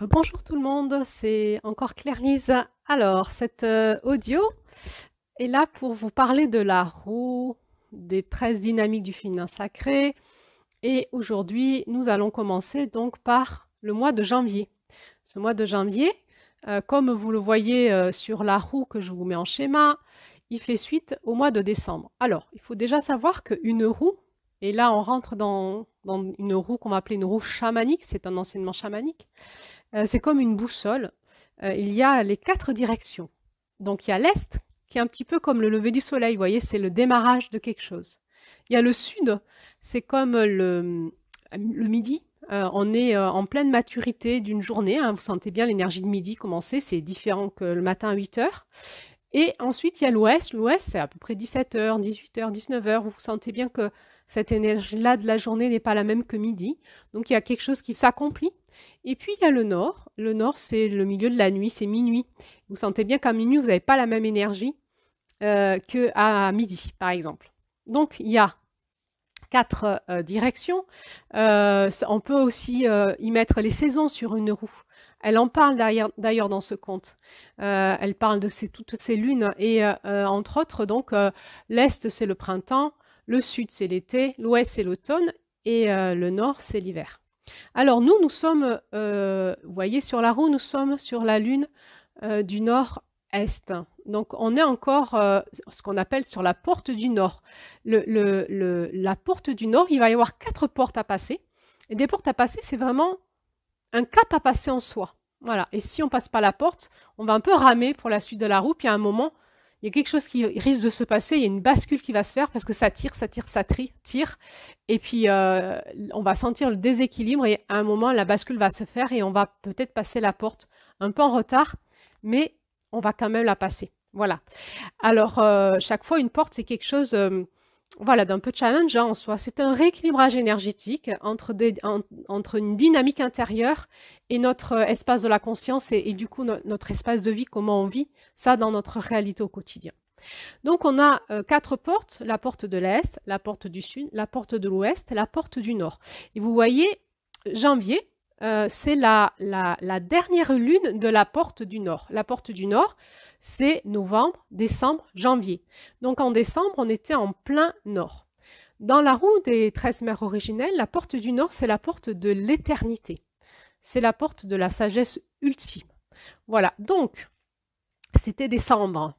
Bonjour tout le monde, c'est encore Claire-Lise. Alors, cet audio est là pour vous parler de la roue, des 13 dynamiques du féminin sacré. Et aujourd'hui, nous allons commencer donc par le mois de janvier. Ce mois de janvier, comme vous le voyez sur la roue que je vous mets en schéma, il fait suite au mois de décembre. Alors, il faut déjà savoir qu'une roue, et là on rentre dans une roue qu'on va appeler une roue chamanique, c'est un enseignement chamanique, c'est comme une boussole. Il y a les 4 directions. Donc il y a l'est, qui est un petit peu comme le lever du soleil, vous voyez, c'est le démarrage de quelque chose. Il y a le sud, c'est comme le midi. On est en pleine maturité d'une journée, hein. Vous sentez bien l'énergie de midi commencer, c'est différent que le matin à 8 heures. Et ensuite, il y a l'ouest. L'ouest, c'est à peu près 17 heures, 18 heures, 19 heures. Vous sentez bien que cette énergie-là de la journée n'est pas la même que midi. Donc, il y a quelque chose qui s'accomplit. Et puis, il y a le nord. Le nord, c'est le milieu de la nuit, c'est minuit. Vous sentez bien qu'à minuit, vous n'avez pas la même énergie qu'à midi, par exemple. Donc, il y a 4 directions. On peut aussi y mettre les saisons sur une roue. Elle en parle d'ailleurs dans ce conte. Elle parle de toutes ces lunes et entre autres, donc, l'Est, c'est le printemps, le Sud, c'est l'été, l'Ouest, c'est l'automne et le Nord, c'est l'hiver. Alors nous sommes, vous voyez sur la roue, nous sommes sur la lune du Nord-Est. Donc on est encore ce qu'on appelle sur la porte du Nord. La porte du Nord, il va y avoir 4 portes à passer. Et des portes à passer, c'est vraiment un cap à passer en soi. Voilà. Et si on passe pas la porte, on va un peu ramer pour la suite de la roue. Puis à un moment, il y a quelque chose qui risque de se passer. Il y a une bascule qui va se faire parce que ça tire. Et puis, on va sentir le déséquilibre. Et à un moment, la bascule va se faire et on va peut-être passer la porte un peu en retard. Mais on va quand même la passer. Voilà. Alors, chaque fois, une porte, c'est quelque chose voilà, d'un peu challengeant en soi. C'est un rééquilibrage énergétique entre une dynamique intérieure et notre espace de la conscience et du coup notre espace de vie, comment on vit ça dans notre réalité au quotidien. Donc on a 4 portes, la porte de l'Est, la porte du Sud, la porte de l'Ouest, la porte du Nord. Et vous voyez, janvier, c'est la dernière lune de la porte du Nord. La porte du Nord, c'est novembre, décembre, janvier. Donc en décembre, on était en plein nord. Dans la roue des 13 mers originelles, la porte du Nord, c'est la porte de l'éternité. C'est la porte de la sagesse ultime. Voilà, donc c'était décembre.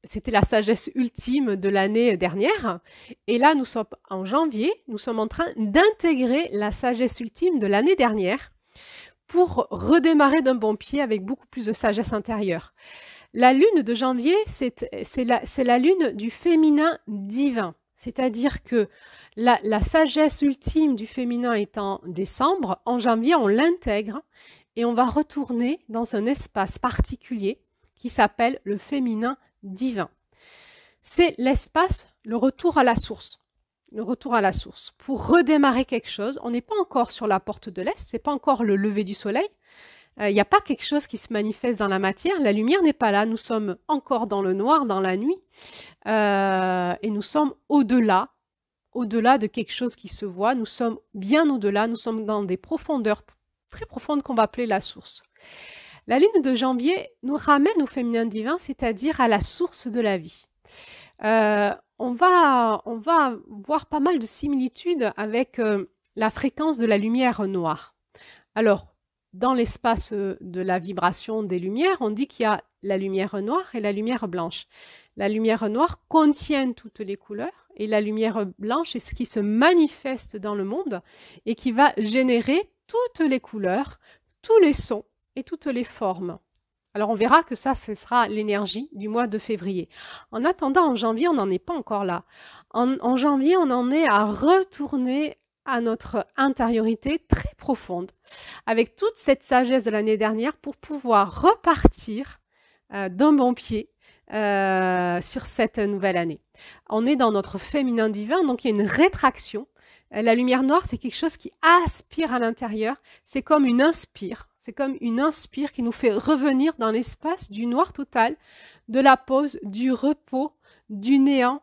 C'était la sagesse ultime de l'année dernière. Et là, nous sommes en janvier, nous sommes en train d'intégrer la sagesse ultime de l'année dernière pour redémarrer d'un bon pied avec beaucoup plus de sagesse intérieure. La lune de janvier, c'est la lune du féminin divin. C'est-à-dire que la sagesse ultime du féminin est en décembre. En janvier, on l'intègre et on va retourner dans un espace particulier qui s'appelle le féminin divin. C'est l'espace, le retour à la source. Le retour à la source. Pour redémarrer quelque chose, on n'est pas encore sur la porte de l'Est, c'est pas encore le lever du soleil. Il n'y a pas quelque chose qui se manifeste dans la matière, la lumière n'est pas là, nous sommes encore dans le noir, dans la nuit, et nous sommes au-delà de quelque chose qui se voit, nous sommes bien au-delà, nous sommes dans des profondeurs très profondes qu'on va appeler la source. La lune de janvier nous ramène au féminin divin, c'est-à-dire à la source de la vie. On va voir pas mal de similitudes avec la fréquence de la lumière noire. Alors, dans l'espace de la vibration des lumières, on dit qu'il y a la lumière noire et la lumière blanche. La lumière noire contient toutes les couleurs et la lumière blanche est ce qui se manifeste dans le monde et qui va générer toutes les couleurs, tous les sons et toutes les formes. Alors on verra que ça, ce sera l'énergie du mois de février. En attendant, en janvier, on n'en est pas encore là. En janvier, on en est à retourner à notre intériorité très profonde, avec toute cette sagesse de l'année dernière pour pouvoir repartir d'un bon pied sur cette nouvelle année. On est dans notre féminin divin, donc il y a une rétraction. La lumière noire, c'est quelque chose qui aspire à l'intérieur. C'est comme une inspire. C'est comme une inspire qui nous fait revenir dans l'espace du noir total, de la pause, du repos, du néant.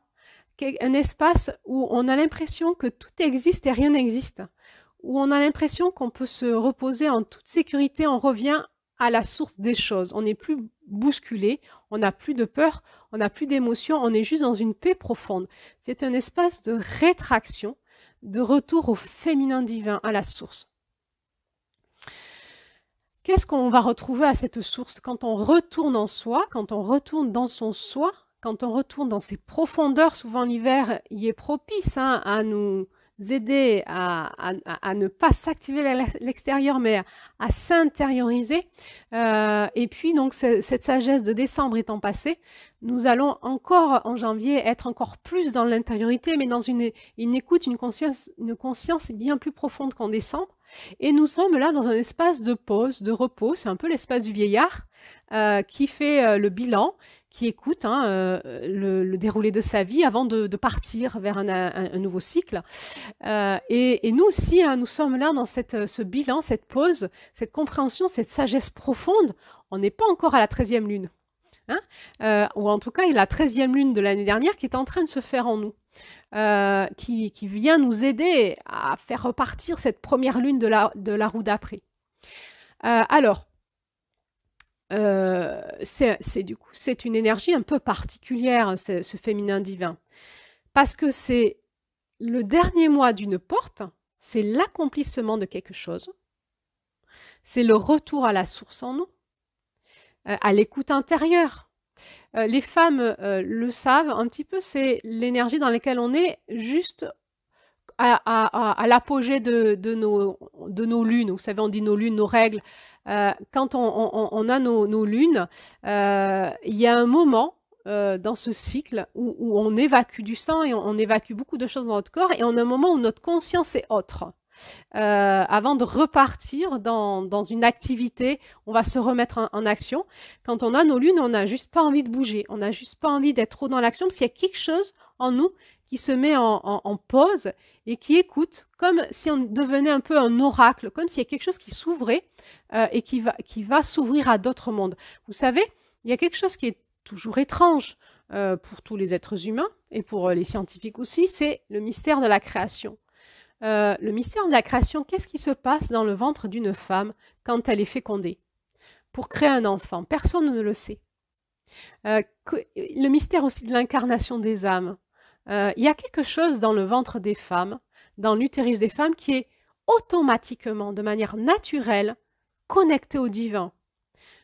Un espace où on a l'impression que tout existe et rien n'existe. où on a l'impression qu'on peut se reposer en toute sécurité, on revient à la source des choses. On n'est plus bousculé, on n'a plus de peur, on n'a plus d'émotion, on est juste dans une paix profonde. C'est un espace de rétraction, de retour au féminin divin, à la source. Qu'est-ce qu'on va retrouver à cette source? Quand on retourne en soi, quand on retourne dans son soi, quand on retourne dans ses profondeurs, souvent l'hiver y est propice à nous aider à ne pas s'activer vers l'extérieur, mais à s'intérioriser. Et puis, donc, cette sagesse de décembre étant passée, nous allons encore, en janvier, être encore plus dans l'intériorité, mais dans une écoute, une conscience bien plus profonde qu'en décembre. Et nous sommes là dans un espace de pause, de repos. C'est un peu l'espace du vieillard qui fait le bilan, qui écoute le déroulé de sa vie avant de partir vers un nouveau cycle. Et nous aussi, nous sommes là dans ce bilan, cette pause, cette compréhension, cette sagesse profonde. On n'est pas encore à la 13e lune. Ou en tout cas, il y a la 13e lune de l'année dernière qui est en train de se faire en nous. Qui vient nous aider à faire repartir cette première lune de la roue d'après. C'est une énergie un peu particulière, ce féminin divin, parce que c'est le dernier mois d'une porte, c'est l'accomplissement de quelque chose, c'est le retour à la source en nous, à l'écoute intérieure. Les femmes le savent un petit peu, c'est l'énergie dans laquelle on est juste à l'apogée de nos lunes. Vous savez, on dit nos lunes, nos règles. Quand on a nos lunes, il y a un moment dans ce cycle où on évacue du sang et on évacue beaucoup de choses dans notre corps, et on a un moment où notre conscience est autre. Avant de repartir dans une activité, on va se remettre en action. Quand on a nos lunes, on n'a juste pas envie de bouger, on n'a juste pas envie d'être trop dans l'action, parce qu'il y a quelque chose en nous qui se met en pause et qui écoute, comme si on devenait un peu un oracle, comme s'il y a quelque chose qui s'ouvrait et qui va s'ouvrir à d'autres mondes. Vous savez, il y a quelque chose qui est toujours étrange pour tous les êtres humains et pour les scientifiques aussi, c'est le mystère de la création. Le mystère de la création, qu'est-ce qui se passe dans le ventre d'une femme quand elle est fécondée pour créer un enfant? Personne ne le sait. Le mystère aussi de l'incarnation des âmes. Il y a quelque chose dans le ventre des femmes, dans l'utérus des femmes, qui est automatiquement, de manière naturelle, connectée au divin.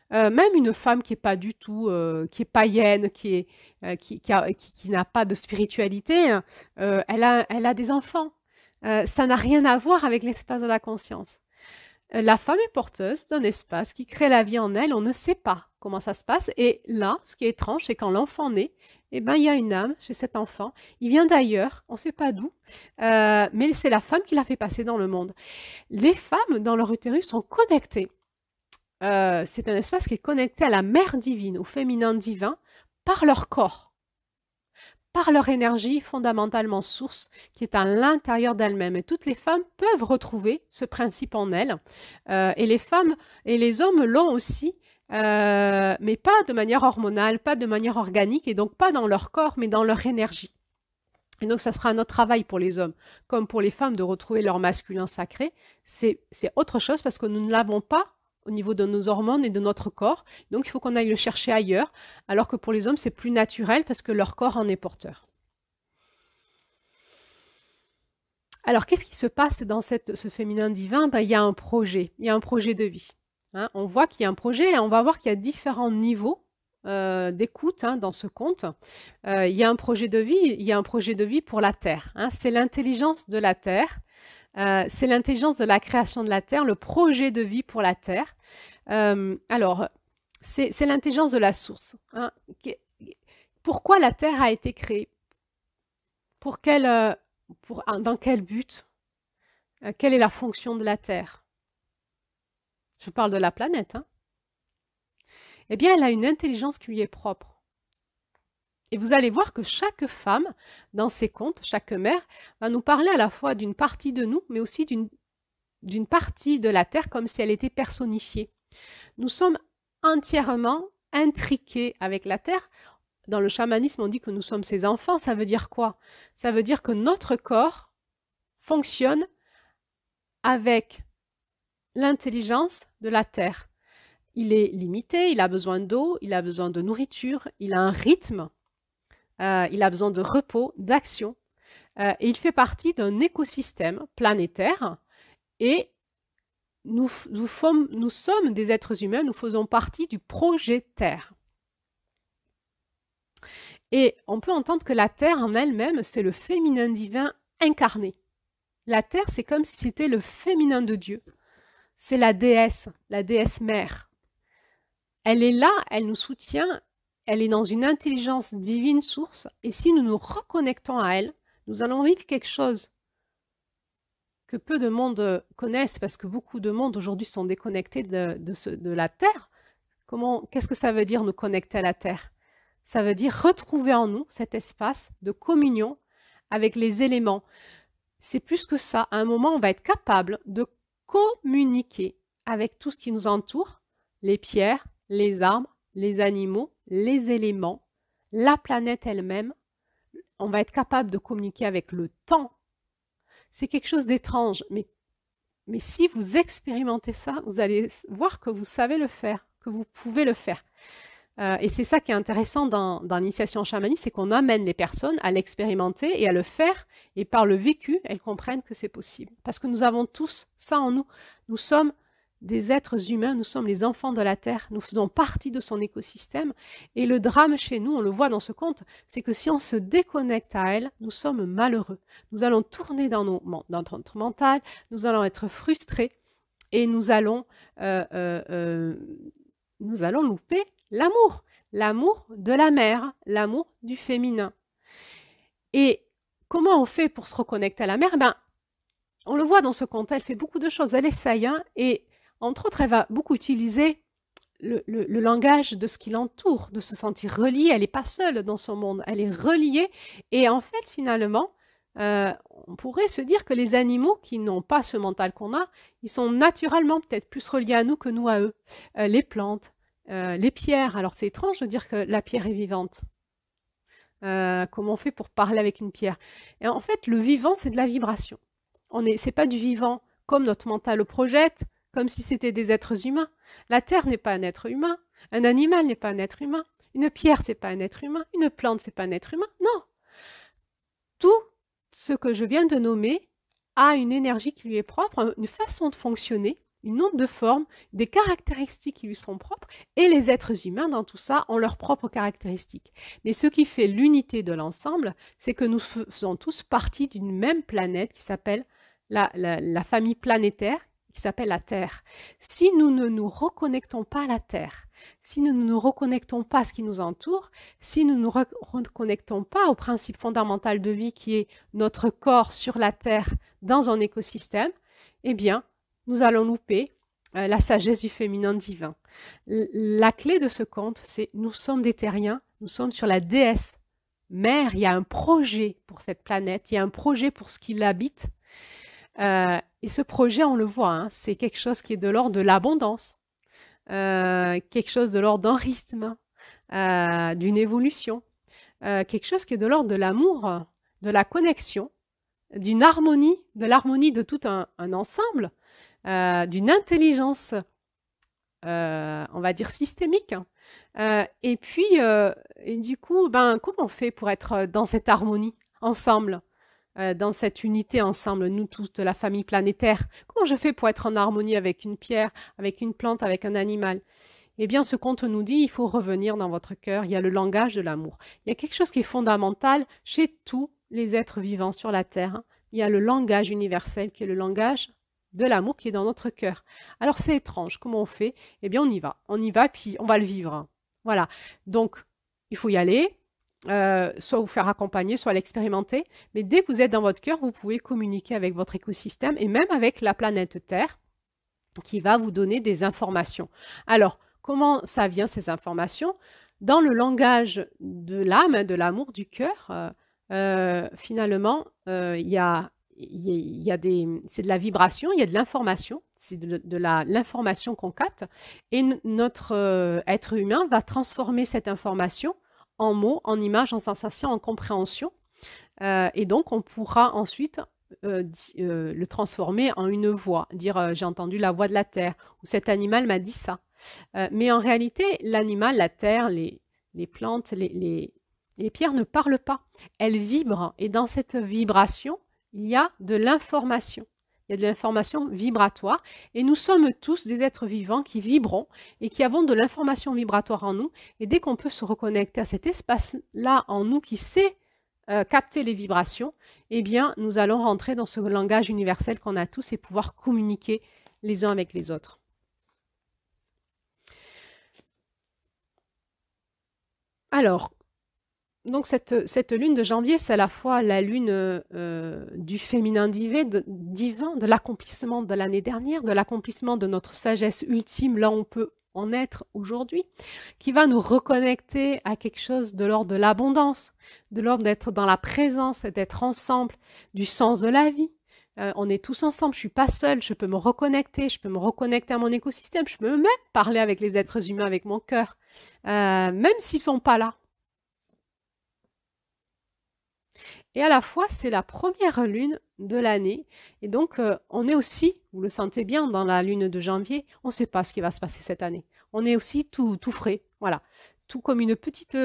Même une femme qui n'est pas du tout, qui est païenne, qui n'a pas de spiritualité, elle a des enfants. Ça n'a rien à voir avec l'espace de la conscience. La femme est porteuse d'un espace qui crée la vie en elle, on ne sait pas comment ça se passe. Et là, ce qui est étrange, c'est quand l'enfant naît, eh ben, il y a une âme chez cet enfant. Il vient d'ailleurs, on ne sait pas d'où, mais c'est la femme qui l'a fait passer dans le monde. Les femmes, dans leur utérus, sont connectées. C'est un espace qui est connecté à la mère divine, au féminin divin, par leur corps, par leur énergie fondamentalement source qui est à l'intérieur d'elles-mêmes. Et toutes les femmes peuvent retrouver ce principe en elles. Et les femmes et les hommes l'ont aussi, mais pas de manière hormonale, pas de manière organique, et donc pas dans leur corps, mais dans leur énergie. Et donc, ça sera un autre travail pour les hommes, comme pour les femmes, de retrouver leur masculin sacré. C'est autre chose parce que nous ne l'avons pas au niveau de nos hormones et de notre corps. Donc, il faut qu'on aille le chercher ailleurs, alors que pour les hommes, c'est plus naturel parce que leur corps en est porteur. Alors, qu'est-ce qui se passe dans ce féminin divin? Il y a un projet de vie. On voit qu'il y a un projet et on va voir qu'il y a différents niveaux d'écoute dans ce conte. Il y a un projet de vie, pour la Terre. C'est l'intelligence de la Terre. C'est l'intelligence de la création de la Terre, le projet de vie pour la Terre. Alors, c'est l'intelligence de la source. Pourquoi la Terre a été créée? Dans quel but? Quelle est la fonction de la Terre? Je parle de la planète. Eh bien, elle a une intelligence qui lui est propre. Et vous allez voir que chaque femme, dans ses contes, chaque mère, va nous parler à la fois d'une partie de nous, mais aussi d'une partie de la Terre, comme si elle était personnifiée. Nous sommes entièrement intriqués avec la Terre. Dans le chamanisme, on dit que nous sommes ses enfants. Ça veut dire quoi? Ça veut dire que notre corps fonctionne avec l'intelligence de la Terre. Il est limité, il a besoin d'eau, il a besoin de nourriture, il a un rythme, il a besoin de repos, d'action. Et il fait partie d'un écosystème planétaire et nous sommes des êtres humains, nous faisons partie du projet Terre. Et on peut entendre que la Terre en elle-même, c'est le féminin divin incarné. La Terre, c'est comme si c'était le féminin de Dieu. C'est la déesse mère. Elle est là, elle nous soutient, elle est dans une intelligence divine source. Et si nous nous reconnectons à elle, nous allons vivre quelque chose que peu de monde connaissent, parce que beaucoup de monde aujourd'hui sont déconnectés de la Terre. Qu'est-ce que ça veut dire nous connecter à la Terre? Ça veut dire retrouver en nous cet espace de communion avec les éléments. C'est plus que ça. À un moment, on va être capable de communiquer avec tout ce qui nous entoure, les pierres, les arbres, les animaux, les éléments, la planète elle-même. On va être capable de communiquer avec le temps. C'est quelque chose d'étrange, mais si vous expérimentez ça, vous allez voir que vous savez le faire, que vous pouvez le faire. Et c'est ça qui est intéressant dans l'initiation en chamanisme, c'est qu'on amène les personnes à l'expérimenter et à le faire, et par le vécu, elles comprennent que c'est possible. Parce que nous avons tous ça en nous. Nous sommes des êtres humains, nous sommes les enfants de la Terre, nous faisons partie de son écosystème. Et le drame chez nous, on le voit dans ce conte, c'est que si on se déconnecte à elle, nous sommes malheureux. Nous allons tourner dans notre mental, nous allons être frustrés et nous allons louper l'amour de la mère, l'amour du féminin. Et comment on fait pour se reconnecter à la mère? On le voit dans ce conte, elle fait beaucoup de choses, elle essaye, et entre autres, elle va beaucoup utiliser le langage de ce qui l'entoure, de se sentir reliée. Elle n'est pas seule dans son monde, elle est reliée. Et en fait, finalement, on pourrait se dire que les animaux qui n'ont pas ce mental qu'on a, ils sont naturellement peut-être plus reliés à nous que nous à eux. Les plantes, les pierres. Alors c'est étrange de dire que la pierre est vivante. Comment on fait pour parler avec une pierre? Et en fait, le vivant, c'est de la vibration. C'est pas du vivant comme notre mental le projette, comme si c'était des êtres humains. La terre n'est pas un être humain, un animal n'est pas un être humain, une pierre c'est pas un être humain, une plante c'est pas un être humain, non. Tout ce que je viens de nommer a une énergie qui lui est propre, une façon de fonctionner, une onde de forme, des caractéristiques qui lui sont propres, et les êtres humains dans tout ça ont leurs propres caractéristiques. Mais ce qui fait l'unité de l'ensemble, c'est que nous faisons tous partie d'une même planète qui s'appelle la famille planétaire, qui s'appelle la Terre. Si nous ne nous reconnectons pas à la Terre, si nous ne nous reconnectons pas à ce qui nous entoure, si nous ne nous reconnectons pas au principe fondamental de vie qui est notre corps sur la Terre dans un écosystème, eh bien, nous allons louper la sagesse du féminin divin. La clé de ce conte, c'est nous sommes des terriens, nous sommes sur la déesse mère, il y a un projet pour cette planète, il y a un projet pour ce qui l'habite. Et ce projet, on le voit, c'est quelque chose qui est de l'ordre de l'abondance, quelque chose de l'ordre d'un rythme, d'une évolution, quelque chose qui est de l'ordre de l'amour, de la connexion, d'une harmonie, de l'harmonie de tout un ensemble, d'une intelligence, on va dire systémique. Et puis, du coup, comment on fait pour être dans cette harmonie ensemble, dans cette unité ensemble, nous tous, de la famille planétaire? Comment je fais pour être en harmonie avec une pierre, avec une plante, avec un animal? Eh bien, ce conte nous dit, il faut revenir dans votre cœur, il y a le langage de l'amour. Il y a quelque chose qui est fondamental chez tous les êtres vivants sur la Terre. Il y a le langage universel qui est le langage de l'amour qui est dans notre cœur. Alors, c'est étrange, comment on fait? Eh bien, on y va, puis on va le vivre. Voilà, donc, il faut y aller. Soit vous faire accompagner, soit l'expérimenter. Mais dès que vous êtes dans votre cœur, vous pouvez communiquer avec votre écosystème et même avec la planète Terre qui va vous donner des informations. Alors, comment ça vient ces informations? Dans le langage de l'âme, de l'amour, du cœur, finalement, c'est de la vibration, il y a de l'information, c'est de l'information qu'on capte et notre être humain va transformer cette information en mots, en images, en sensations, en compréhension. Et donc, on pourra ensuite le transformer en une voix, dire j'ai entendu la voix de la terre, ou cet animal m'a dit ça. Mais en réalité, l'animal, la terre, les plantes, les pierres ne parlent pas. Elles vibrent. Et dans cette vibration, il y a de l'information. Il y a de l'information vibratoire. Et nous sommes tous des êtres vivants qui vibrons et qui avons de l'information vibratoire en nous. Et dès qu'on peut se reconnecter à cet espace-là en nous qui sait capter les vibrations, eh bien, nous allons rentrer dans ce langage universel qu'on a tous et pouvoir communiquer les uns avec les autres. Alors, donc cette lune de janvier, c'est à la fois la lune du féminin divin, de l'accomplissement de l'année dernière, de l'accomplissement de notre sagesse ultime, là on peut en être aujourd'hui, qui va nous reconnecter à quelque chose de l'ordre de l'abondance, de l'ordre d'être dans la présence, d'être ensemble, du sens de la vie. On est tous ensemble, je ne suis pas seule, je peux me reconnecter à mon écosystème, je peux même parler avec les êtres humains, avec mon cœur, même s'ils ne sont pas là. Et à la fois, c'est la première lune de l'année. Et donc, on est aussi, vous le sentez bien, dans la lune de janvier, on ne sait pas ce qui va se passer cette année. On est aussi tout frais, voilà. Tout comme une petite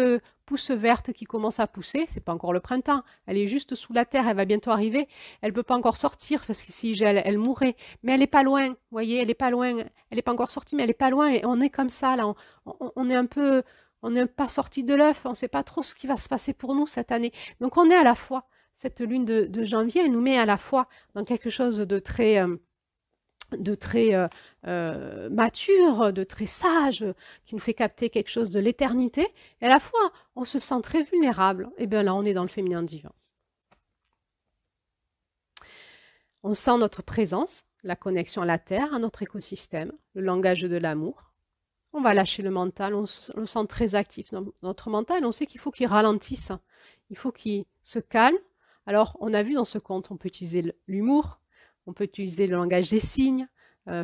pousse verte qui commence à pousser. C'est pas encore le printemps. Elle est juste sous la terre, elle va bientôt arriver. Elle ne peut pas encore sortir parce que si elle mourrait. Mais elle n'est pas loin, vous voyez, elle n'est pas loin. Elle n'est pas encore sortie, mais elle n'est pas loin. Et on est comme ça, là. On est un peu... On n'est pas sorti de l'œuf, on ne sait pas trop ce qui va se passer pour nous cette année. Donc on est à la fois, cette lune de janvier, elle nous met à la fois dans quelque chose de très mature, de très sage, qui nous fait capter quelque chose de l'éternité. Et à la fois, on se sent très vulnérable. Et bien là, on est dans le féminin divin. On sent notre présence, la connexion à la terre, à notre écosystème, le langage de l'amour. On va lâcher le mental, on le sent très actif. Notre mental, on sait qu'il faut qu'il ralentisse, il faut qu'il se calme. Alors, on a vu dans ce conte, on peut utiliser l'humour, on peut utiliser le langage des signes,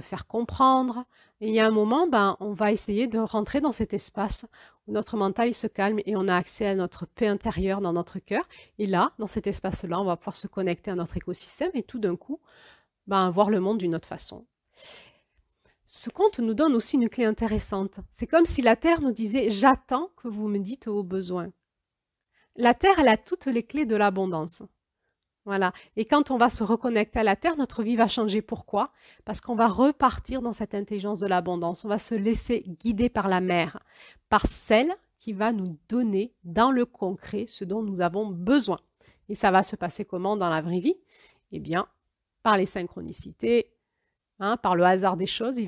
faire comprendre. Et il y a un moment, on va essayer de rentrer dans cet espace où notre mental il se calme et on a accès à notre paix intérieure dans notre cœur. Et là, dans cet espace-là, on va pouvoir se connecter à notre écosystème et tout d'un coup, voir le monde d'une autre façon. Ce conte nous donne aussi une clé intéressante. C'est comme si la Terre nous disait « J'attends que vous me dites vos besoins ». La Terre, elle a toutes les clés de l'abondance. Voilà. Et quand on va se reconnecter à la Terre, notre vie va changer. Pourquoi? Parce qu'on va repartir dans cette intelligence de l'abondance. On va se laisser guider par la mère, par celle qui va nous donner dans le concret ce dont nous avons besoin. Et ça va se passer comment dans la vraie vie? Eh bien, par les synchronicités, par le hasard des choses,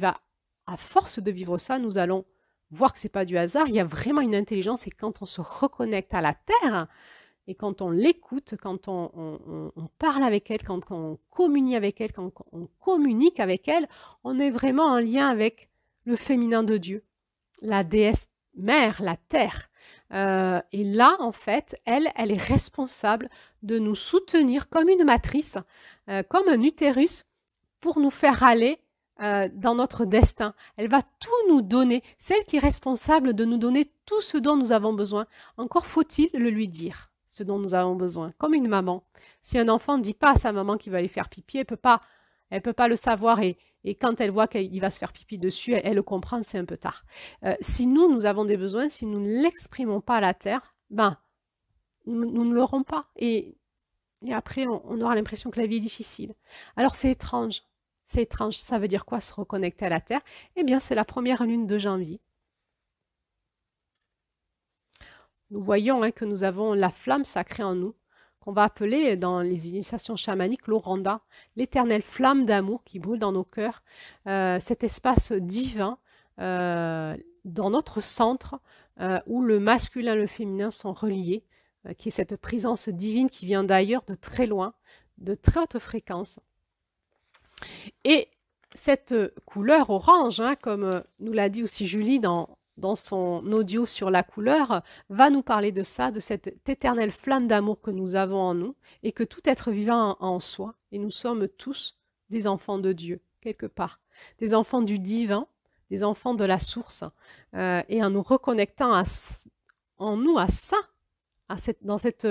à force de vivre ça, nous allons voir que ce n'est pas du hasard, il y a vraiment une intelligence et quand on se reconnecte à la Terre et quand on l'écoute, quand on parle avec elle, quand on communie avec elle, quand on communique avec elle, on est vraiment en lien avec le féminin de Dieu, la déesse mère, la Terre. Et là, en fait, elle est responsable de nous soutenir comme une matrice, comme un utérus, pour nous faire aller dans notre destin. Elle va tout nous donner. C'est elle qui est responsable de nous donner tout ce dont nous avons besoin. Encore faut-il le lui dire, ce dont nous avons besoin. Comme une maman. Si un enfant ne dit pas à sa maman qu'il va aller faire pipi, elle peut pas le savoir et quand elle voit qu'il va se faire pipi dessus, elle le comprend, c'est un peu tard. Si nous avons des besoins, si nous ne l'exprimons pas à la terre, nous ne l'aurons pas. Et après, on aura l'impression que la vie est difficile. Alors c'est étrange. C'est étrange. Ça veut dire quoi se reconnecter à la Terre? Eh bien, c'est la première lune de janvier. Nous voyons que nous avons la flamme sacrée en nous, qu'on va appeler dans les initiations chamaniques l'Oranda, l'éternelle flamme d'amour qui brûle dans nos cœurs, cet espace divin dans notre centre où le masculin et le féminin sont reliés, qui est cette présence divine qui vient d'ailleurs de très loin, de très haute fréquence. Et cette couleur orange, comme nous l'a dit aussi Julie dans son audio sur la couleur, va nous parler de ça, de cette éternelle flamme d'amour que nous avons en nous et que tout être vivant a en soi. Et nous sommes tous des enfants de Dieu, quelque part. Des enfants du divin, des enfants de la source. Et en nous reconnectant en nous à ça, dans cette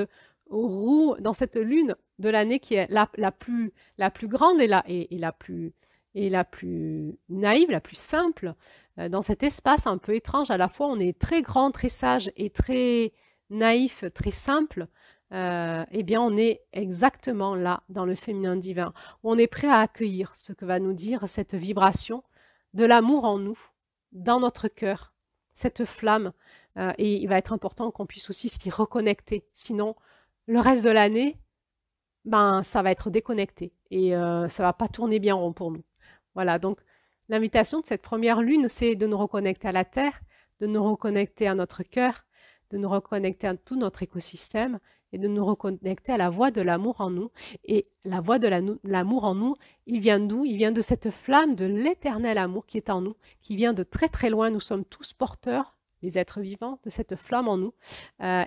roue, dans cette lune de l'année qui est la plus grande et la plus naïve, la plus simple. Dans cet espace un peu étrange, à la fois on est très grand, très sage et très naïf, très simple. Eh bien, on est exactement là, dans le féminin divin, où on est prêt à accueillir ce que va nous dire cette vibration de l'amour en nous, dans notre cœur, cette flamme. Et il va être important qu'on puisse aussi s'y reconnecter. Sinon, le reste de l'année, ben, ça va être déconnecté et ça va pas tourner bien rond pour nous. Voilà, donc l'invitation de cette première lune, c'est de nous reconnecter à la Terre, de nous reconnecter à notre cœur, de nous reconnecter à tout notre écosystème et de nous reconnecter à la voix de l'amour en nous. Et la voix de l'amour en nous, il vient d'où? Il vient de cette flamme de l'éternel amour qui est en nous, qui vient de très très loin. Nous sommes tous porteurs, les êtres vivants, de cette flamme en nous.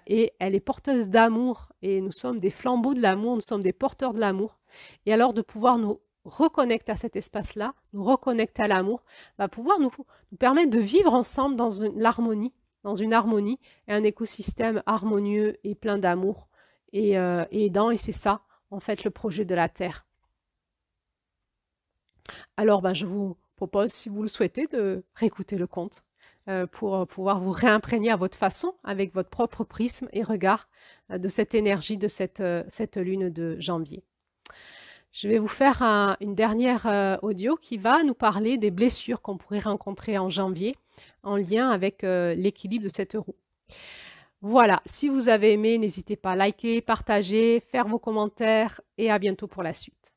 Et elle est porteuse d'amour. Et nous sommes des flambeaux de l'amour, nous sommes des porteurs de l'amour. Et alors de pouvoir nous reconnecter à cet espace-là, nous reconnecter à l'amour, va pouvoir nous permettre de vivre ensemble dans l'harmonie, dans une harmonie et un écosystème harmonieux et plein d'amour et aidant. Et c'est ça, en fait, le projet de la Terre. Alors, ben, je vous propose, si vous le souhaitez, de réécouter le conte pour pouvoir vous réimprégner à votre façon, avec votre propre prisme et regard de cette énergie de cette lune de janvier. Je vais vous faire une dernière audio qui va nous parler des blessures qu'on pourrait rencontrer en janvier en lien avec l'équilibre de cette roue. Voilà, si vous avez aimé, n'hésitez pas à liker, partager, faire vos commentaires et à bientôt pour la suite.